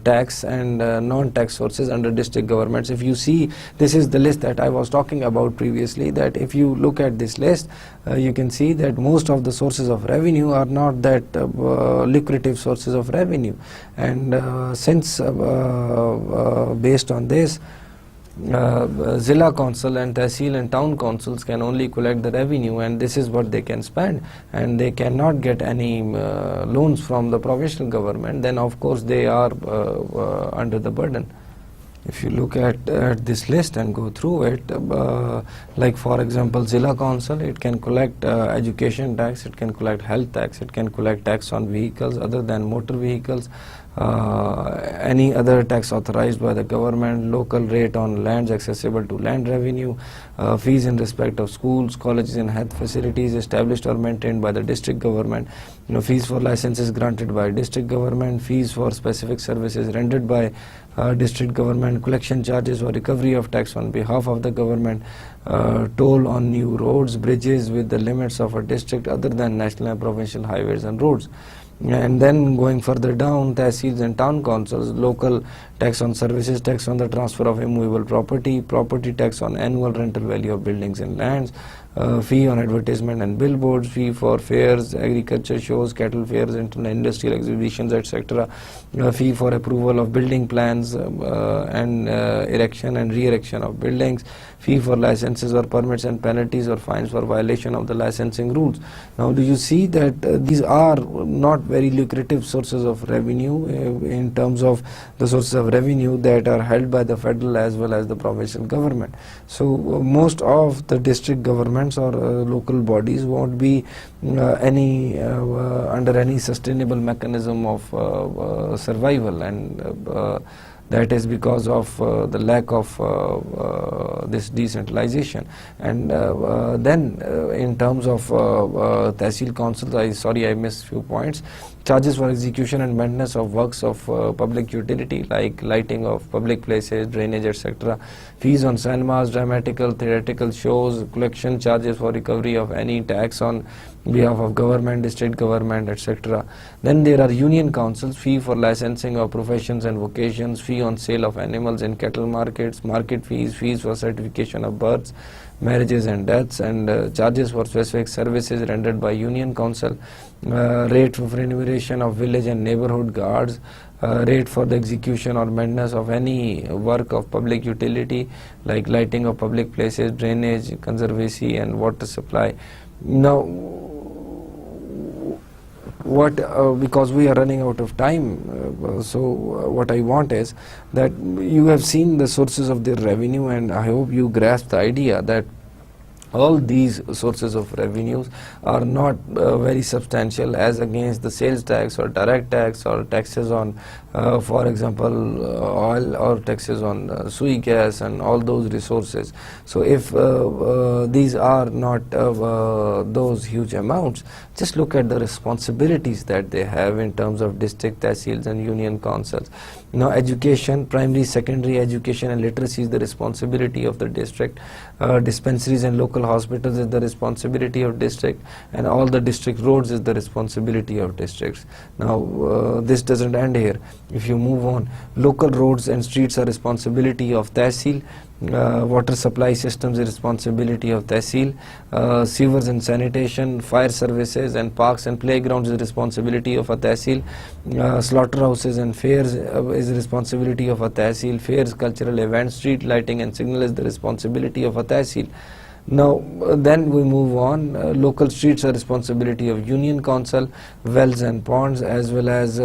tax and non-tax sources under district governments. If you see, this is the list that I was talking about previously, that if you look at this list, you can see that most of the sources of revenue are not that lucrative sources of revenue, and since based on this, Zilla Council and Tehsil and Town Councils can only collect the revenue, and this is what they can spend, and they cannot get any loans from the provincial government. Then of course they are under the burden. If you look at this list and go through it, like for example Zilla Council, it can collect education tax, it can collect health tax, it can collect tax on vehicles other than motor vehicles, any other tax authorized by the government, local rate on lands accessible to land revenue, fees in respect of schools, colleges and health facilities established or maintained by the district government, fees for licenses granted by district government, fees for specific services rendered by district government, collection charges or recovery of tax on behalf of the government, toll on new roads, bridges with the limits of a district other than national and provincial highways and roads. And then going further down, tehsils and town councils, local tax on services, tax on the transfer of immovable property, property tax on annual rental value of buildings and lands, fee on advertisement and billboards, fee for fairs, agriculture shows, cattle fairs, industrial exhibitions, etc., fee for approval of building plans and erection and re-erection of buildings, fee for licenses or permits and penalties or fines for violation of the licensing rules. Now do you see that these are not very lucrative sources of revenue in terms of the sources of revenue that are held by the federal as well as the provincial government. So most of the district governments or local bodies won't be under any sustainable mechanism of survival, and that is because of the lack of this decentralization. And then in terms of tehsil councils, I missed few points. Charges for execution and maintenance of works of public utility like lighting of public places, drainage, etc. Fees on cinemas, dramatical, theatrical shows, collection charges for recovery of any tax on behalf of government, state government, etc. Then there are union councils, fee for licensing of professions and vocations, fee on sale of animals in cattle markets, market fees, fees for certification of births, marriages and deaths, and charges for specific services rendered by union council, rate of remuneration of village and neighborhood guards, rate for the execution or maintenance of any work of public utility like lighting of public places, drainage, conservancy and water supply. Now, because we are running out of time, what I want is that you have seen the sources of their revenue, and I hope you grasp the idea that all these sources of revenues are not very substantial as against the sales tax or direct tax or taxes on, for example, oil, or taxes on sui gas and all those resources. So if these are not those huge amounts, just look at the responsibilities that they have in terms of district tehsils and union councils. Now, education, primary, secondary education and literacy is the responsibility of the district. Dispensaries and local hospitals is the responsibility of district, and all the district roads is the responsibility of districts. Now, this doesn't end here. If you move on, local roads and streets are responsibility of tehsil. Water supply systems is responsibility of tehsil. Sewers and sanitation, fire services and parks and playgrounds is responsibility of a tehsil. Slaughterhouses and fairs is responsibility of a tehsil. Fairs, cultural events, street lighting and signal is the responsibility of a tehsil. Now, then we move on. Local streets are responsibility of union council, wells and ponds, as well as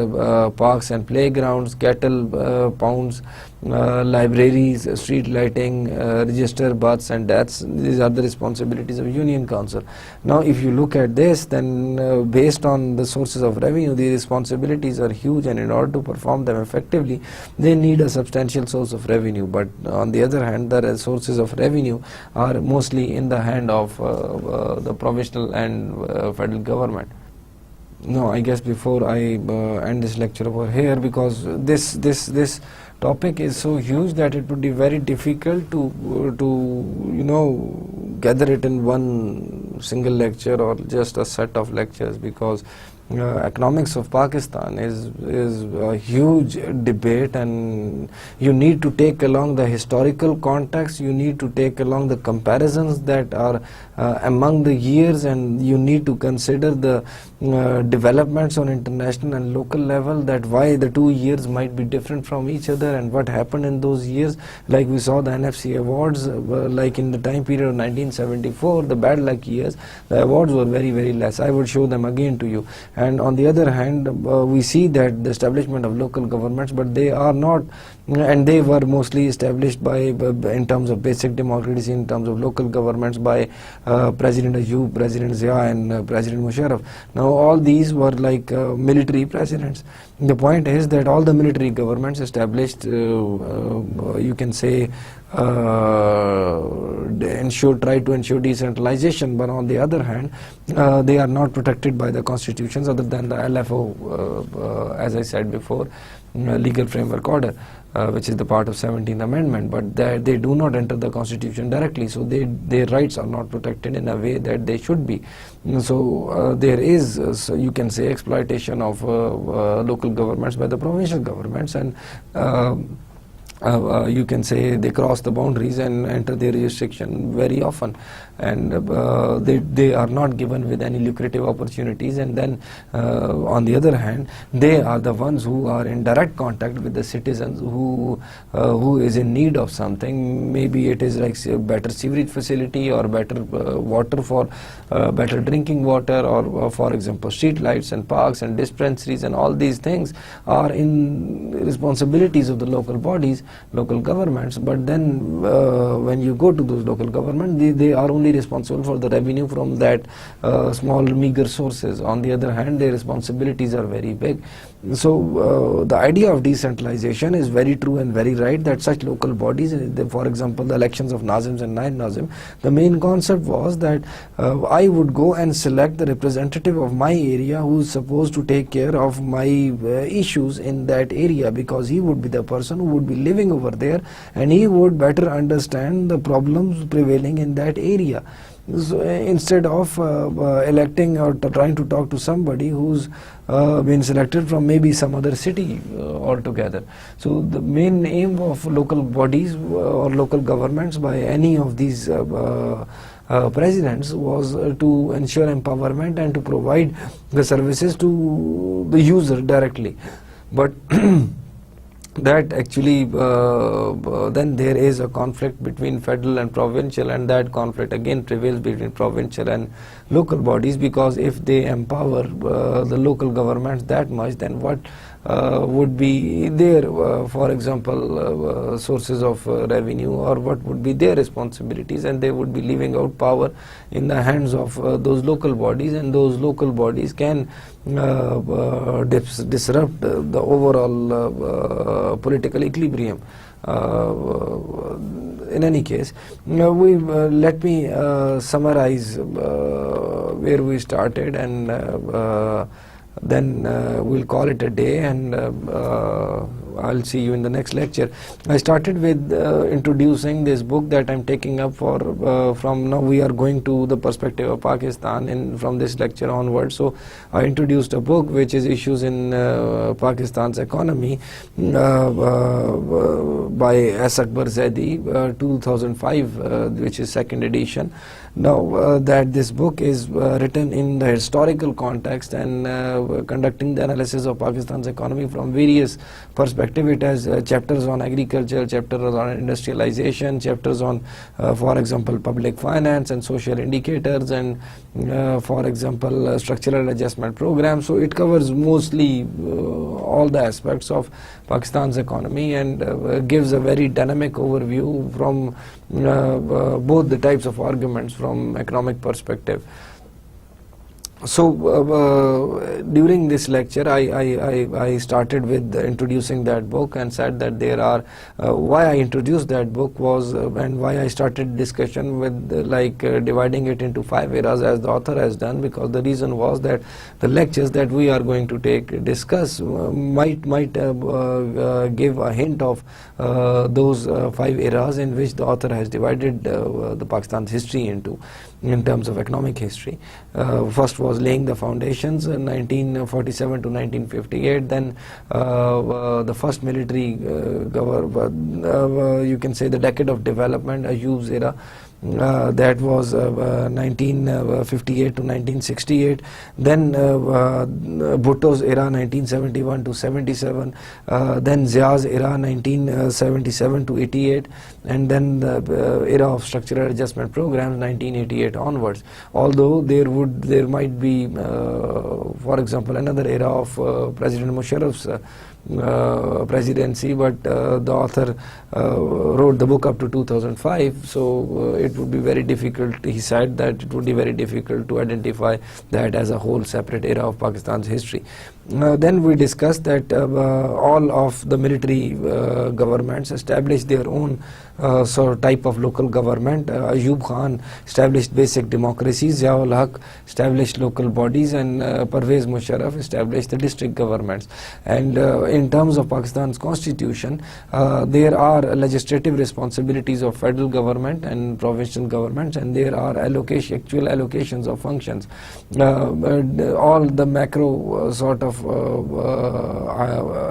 parks and playgrounds, cattle pounds, libraries, street lighting, register births and deaths. These are the responsibilities of union council. Now, if you look at this, then based on the sources of revenue, the responsibilities are huge, and in order to perform them effectively, they need a substantial source of revenue. But on the other hand, the sources of revenue are mostly in the hand of the provincial and federal government. No, I guess before I end this lecture over here, because this topic is so huge that it would be very difficult to gather it in one single lecture or just a set of lectures, because economics of Pakistan is a huge debate, and you need to take along the historical context, you need to take along the comparisons that are among the years, and you need to consider the developments on international and local level, that why the 2 years might be different from each other and what happened in those years. Like we saw the NFC awards, like in the time period of 1974, the bad luck years, the awards were very, very less. I would show them again to you. And on the other hand, we see that the establishment of local governments, but they are not, and they were mostly established by, in terms of basic democracy, in terms of local governments, by President Ayub, President Zia and President Musharraf. Now all these were like military presidents. The point is that all the military governments established, you can say, try to ensure decentralization, but on the other hand, they are not protected by the constitutions other than the LFO, as I said before, legal framework order, which is the part of 17th Amendment, but they do not enter the constitution directly, so their rights are not protected in a way that they should be. So there is, you can say, exploitation of local governments by the provincial governments, and you can say they cross the boundaries and enter their jurisdiction very often, and they are not given with any lucrative opportunities. And then on the other hand, they are the ones who are in direct contact with the citizens who is in need of something. Maybe it is like a better sewerage facility, or better water for better drinking water, or for example street lights and parks and dispensaries, and all these things are in responsibilities of the local bodies, local governments. But then when you go to those local governments, they are only responsible for the revenue from that small meager sources. On the other hand, their responsibilities are very big. So the idea of decentralization is very true and very right, that such local bodies, for example the elections of Nazims and Naib Nazim, the main concept was that I would go and select the representative of my area who is supposed to take care of my issues in that area, because he would be the person who would be living living over there, and he would better understand the problems prevailing in that area. So, instead of electing or trying to talk to somebody who's been selected from maybe some other city altogether. So the main aim of local bodies or local governments by any of these presidents was to ensure empowerment and to provide the services to the user directly. But that actually then there is a conflict between federal and provincial, and that conflict again prevails between provincial and local bodies, because if they empower the local governments that much, then what would be their for example sources of revenue, or what would be their responsibilities, and they would be leaving out power in the hands of those local bodies, and those local bodies can disrupt the overall political equilibrium. In any case, let me summarize where we started, and then we'll call it a day, and I'll see you in the next lecture. I started with introducing this book that I'm taking up for from now we are going to the perspective of Pakistan in from this lecture onwards. So I introduced a book which is Issues in Pakistan's Economy by S. Akbar Zaidi, 2005, which is second edition. Now that this book is written in the historical context and conducting the analysis of Pakistan's economy from various perspectives. It has chapters on agriculture, chapters on industrialization, chapters on for example public finance and social indicators, and for example structural adjustment programs. So it covers mostly all the aspects of Pakistan's economy, and gives a very dynamic overview from both the types of arguments from economic perspective. So during this lecture I started with introducing that book, and said that there are why I introduced that book was and why I started discussion with dividing it into 5 eras as the author has done, because the reason was that the lectures that we are going to discuss might give a hint of those 5 eras in which the author has divided the Pakistan's history into, in terms of economic history. First was laying the foundations in 1947 to 1958, then the first military you can say the decade of development, Ayub's era, that was 1958 to 1968, then Bhutto's era 1971 to 77, then Zia's era 1977 to 88, and then the era of structural adjustment programs 1988 onwards. Although there might be for example another era of President Musharraf's presidency, but the author wrote the book up to 2005, so it would be very difficult, he said that it would be very difficult to identify that as a whole separate era of Pakistan's history. Then we discussed that all of the military governments established their own sort of type of local government. Ayub Khan established basic democracies, Ziaul Haq established local bodies, and Pervez Musharraf established the district governments. And in terms of Pakistan's constitution, there are legislative responsibilities of federal government and provincial governments, and there are actual allocations of functions. All the macro sort of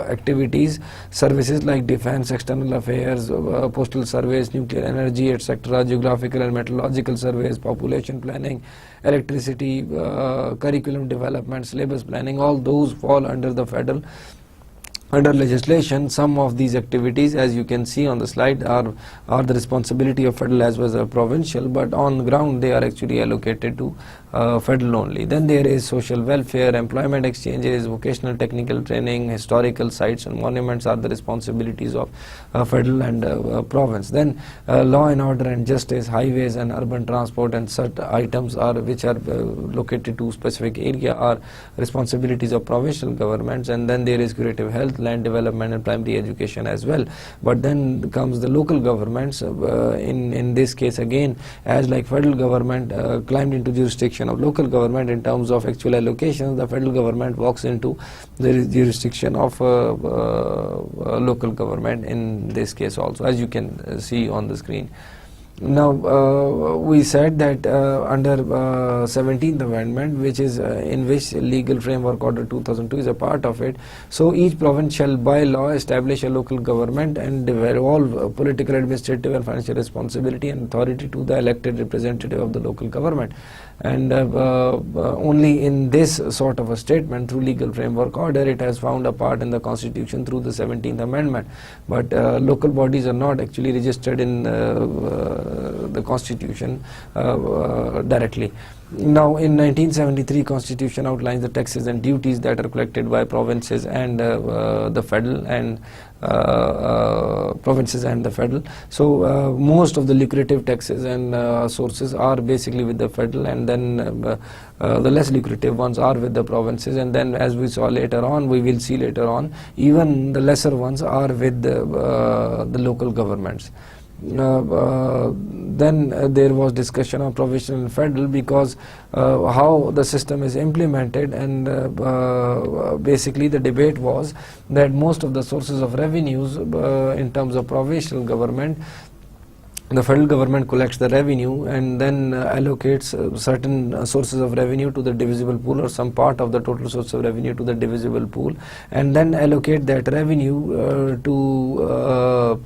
activities, services like defense, external affairs, postal surveys, nuclear energy, etc., geographical and meteorological surveys, population planning, electricity, curriculum development, syllabus planning, all those fall under the federal. Under legislation, some of these activities, as you can see on the slide, are the responsibility of federal as well as provincial, but on the ground they are actually allocated to federal only. Then there is social welfare, employment exchanges, vocational technical training, historical sites and monuments are the responsibilities of federal and province. Then law and order and justice, highways and urban transport and such items which are located to specific area are responsibilities of provincial governments. And then there is curative health, land development and primary education as well. But then comes the local governments. In this case again, as like federal government climbed into jurisdiction of local government in terms of actual allocations, the federal government walks into the jurisdiction of local government in this case also, as you can see on the screen. Now, we said that under 17th Amendment, which is in which Legal Framework Order 2002 is a part of it, so each province shall by law establish a local government and devolve political, administrative and financial responsibility and authority to the elected representative of the local government. And only in this sort of a statement through Legal Framework Order it has found a part in the Constitution through the 17th Amendment. But local bodies are not actually registered in the Constitution directly. Now, in 1973 Constitution outlines the taxes and duties that are collected by provinces and the federal and provinces and the federal. So most of the lucrative taxes and sources are basically with the federal, and then the less lucrative ones are with the provinces, and then as we saw later on, we will see later on, even the lesser ones are with the local governments. Then there was discussion of provincial and federal, because how the system is implemented, and basically the debate was that most of the sources of revenues in terms of provincial government, the federal government collects the revenue and then allocates certain sources of revenue to the divisible pool, or some part of the total source of revenue to the divisible pool, and then allocate that revenue to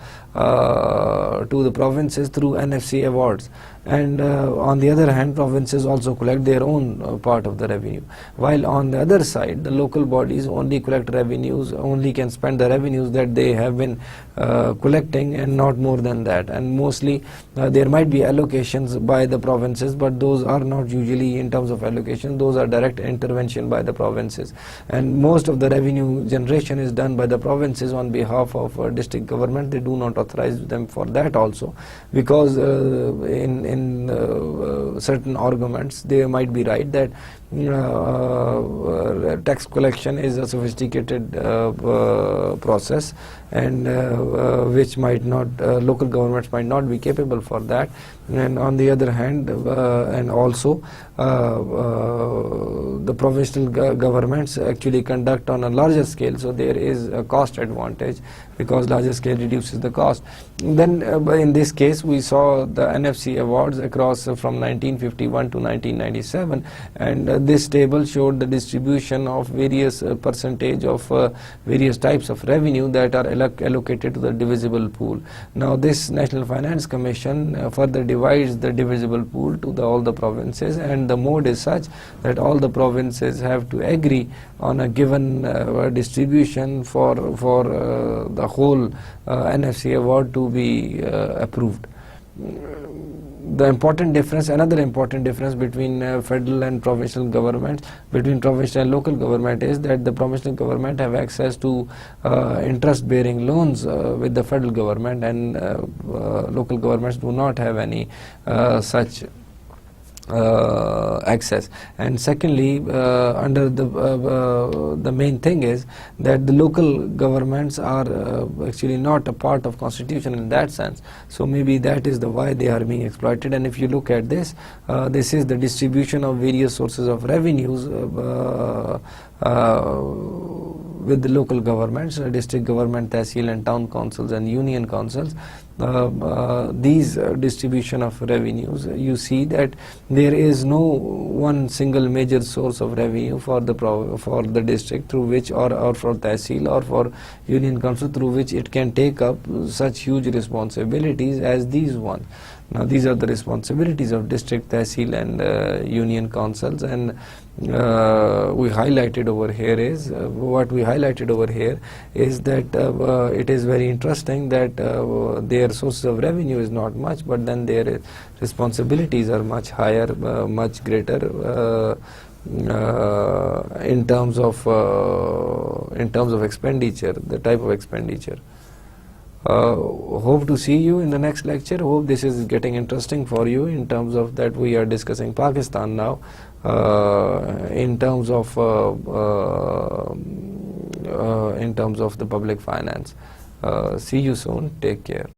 the provinces through NFC awards. And on the other hand, provinces also collect their own part of the revenue, while on the other side the local bodies only collect revenues, only can spend the revenues that they have been collecting, and not more than that. And mostly there might be allocations by the provinces, but those are not usually in terms of allocation, those are direct intervention by the provinces. And most of the revenue generation is done by the provinces on behalf of district government. They do not authorize them for that also, because in certain arguments they might be right that tax collection is a sophisticated process, and which might not, local governments might not be capable for that. And on the other hand, and also the provincial governments actually conduct on a larger scale, so there is a cost advantage, because larger scale reduces the cost. Then in this case we saw the NFC awards across from 1951 to 1997, and this table showed the distribution of various percentage of various types of revenue that are allocated to the divisible pool. Now this National Finance Commission further divides the divisible pool to all the provinces, and the mode is such that all the provinces have to agree on a given distribution for the whole NFC award to be approved. The important difference, another important difference between federal and provincial governments, between provincial and local government, is that the provincial government have access to interest bearing loans with the federal government, and local governments do not have any such access. And secondly, under the main thing is that the local governments are actually not a part of constitution in that sense, so maybe that is the why they are being exploited. And if you look at this, this is the distribution of various sources of revenues with the local governments, district government, tehsil and town councils and union councils. These distribution of revenues, you see that there is no one single major source of revenue for the district through which, or for tehsil or for union council, through which it can take up such huge responsibilities as these ones. Now these are the responsibilities of district, tehsil and union councils, and we highlighted over here is what we highlighted over here is that it is very interesting that their sources of revenue is not much, but then their responsibilities are much higher, much greater in terms of expenditure, the type of expenditure. Hope to see you in the next lecture. Hope this is getting interesting for you in terms of that we are discussing Pakistan now, in terms of in terms of the public finance. See you soon. Take care.